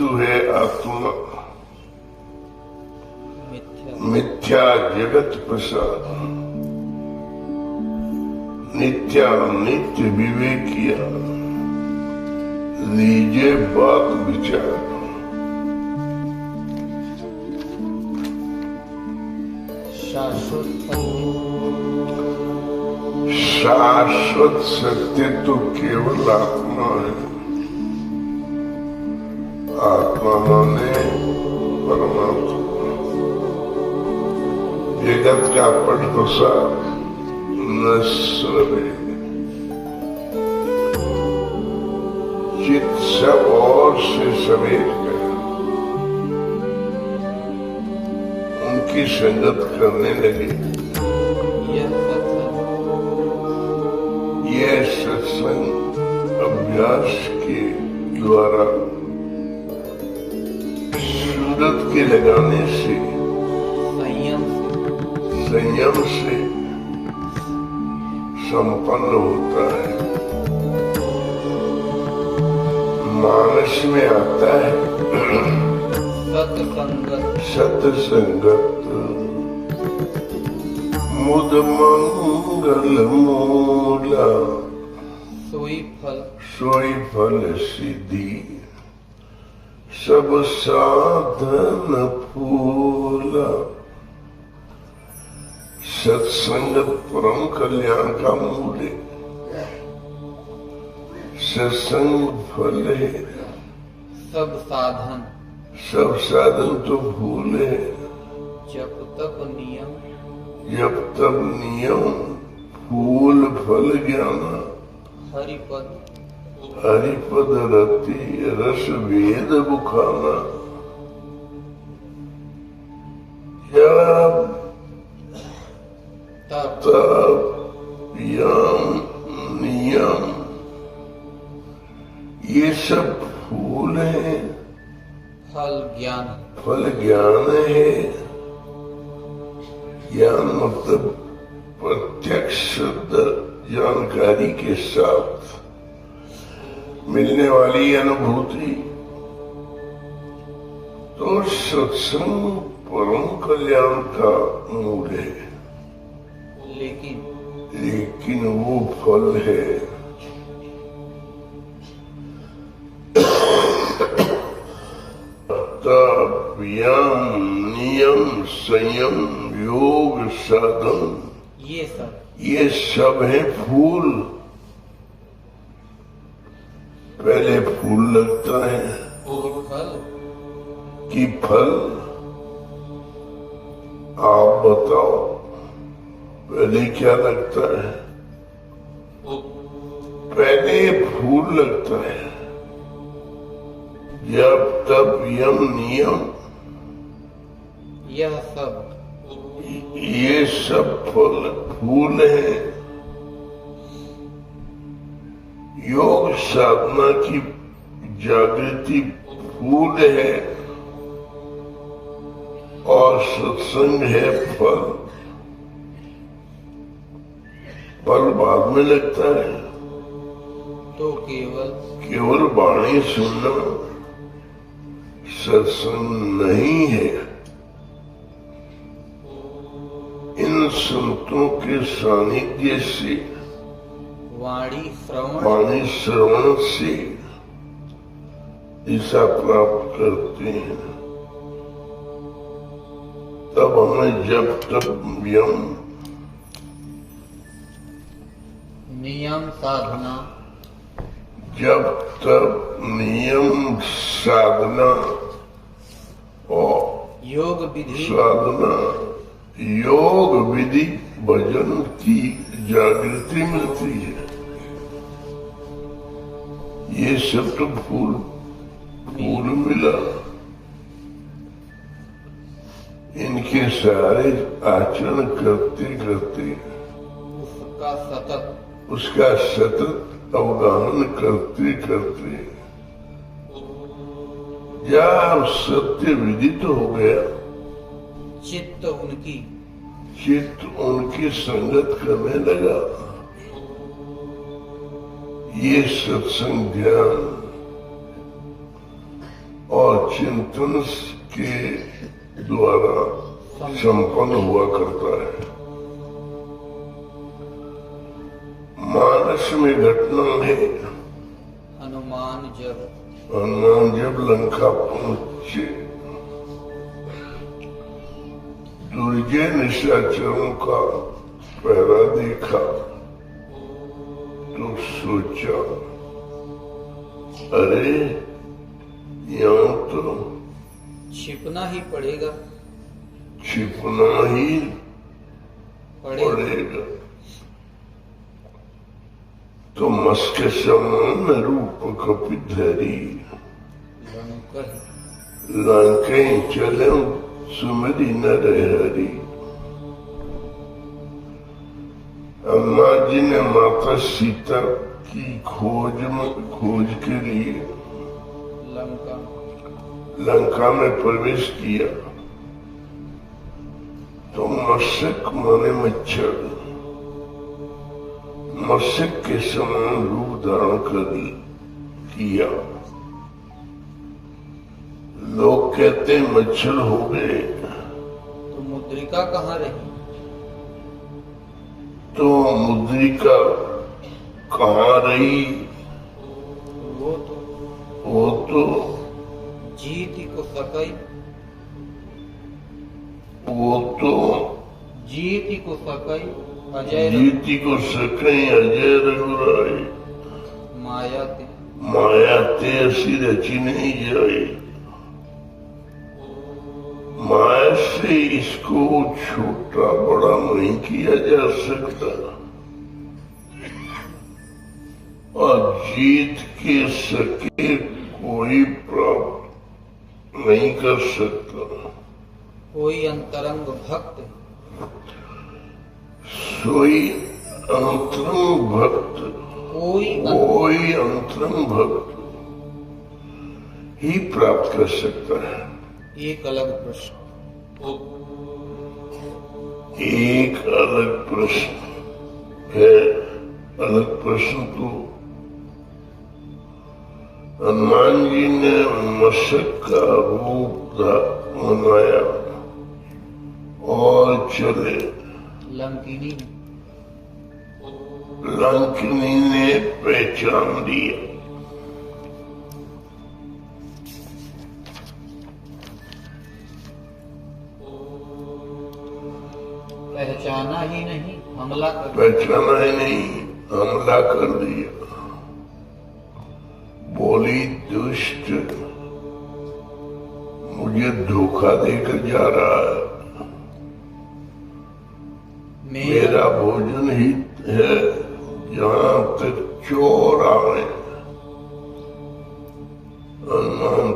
वस्तु है आत्मा, मिथ्या जगत प्रसाद, नित्या नित्य विवेकिया, लीजिए बात विचार। शाश्वत सत्य तो केवल आत्मा है। आत्मा माने परमात्मा। जगत का पट प्रसाद नश्वर है। चित्त सब और से समेट कर उनकी संगत करने लगे। यह सत्संग अभ्यास के द्वारा सूरत के लगाने से, संयम से संपन्न होता है। मानस में आता है सत्संगत, मुद मंगल मूला, सोई फल सिद्धि, सब साधन फूला। सत्संगत परम कल्याण का मूल है। सत्संग फल है। सब साधन तो भूल है। जब तब नियम फूल फल ज्ञान, हरिपद रति रस वेद बुखाना। तप यम नियम ये सब फूल है। फल ज्ञान है। ज्ञान मतलब प्रत्यक्ष जानकारी के साथ मिलने वाली अनुभूति। तो सत्संग परम कल्याण का मूल है। लेकिन वो फल है। तप यम नियम संयम योग साधन ये सब है फूल। पहले फूल लगता है कि फल। आप बताओ पहले क्या लगता है? पहले फूल लगता है। जब तब यम नियम ये सब फूल है। योग साधना की जागृति फूल है और सत्संग है फल। फल बाद में लगता है। तो केवल वाणी सुनना सत्संग नहीं है। इन संतों के सानिध्य से, वाणी श्रवण से दिशा प्राप्त करते हैं। तब हमें जब तक नियम साधना, जब तक नियम साधना और योग विधि साधना योग विधि भजन की जागृति मिलती है। ये सब तो फूल मिला। इनके सारे आचरण करते करते उसका सतत अवगाहन करते करते जब सत्य विदित हो गया, चित्त उनकी संगत करने लगा। ये सत्संग ध्यान और चिंतन के द्वारा संपन्न हुआ करता है। मानस में घटना है, हनुमान जब लंका पहुंचे, दुर्जय निशाचरों का पहरा देखा तो सोचा, अरे यहाँ तो छिपना ही पड़ेगा। तो मस्के समान रूप कपिधरी लंके चले सुमरी न रहे हरी। अम्मा जी ने माता सीता की खोज के लिए लंका में प्रवेश किया तो मस्क माने मच्छर मस्क के समान रूप धारण किया। लोग कहते मच्छर हो गए। तो मुद्रिका कहाँ रही? तो मुद्रिका कहाँ रही? वो तो जीती को सकई। वो तो जीती को सकई अजय अजय रघुराई। माया ते ऐसी रची नहीं जाए। माया से इसको छोटा बड़ा नहीं किया जा सकता और जीत के सके कोई प्राप्त नहीं कर सकता। कोई अंतरंग भक्त सोई अंतरंग भक्त कोई अंतरंग भक्त ही प्राप्त कर सकता है। एक अलग प्रश्न है। अलग प्रश्न तो हनुमान जी ने मशक का रूप बनाया और चले। लंकिनी ने पहचान लिया। पहचाना ही नहीं, हमला कर दिया। बोली, दुष्ट मुझे धोखा देकर जा रहा है। मेरा भोजन ही है, जहाँ तक चोर आए हनुमान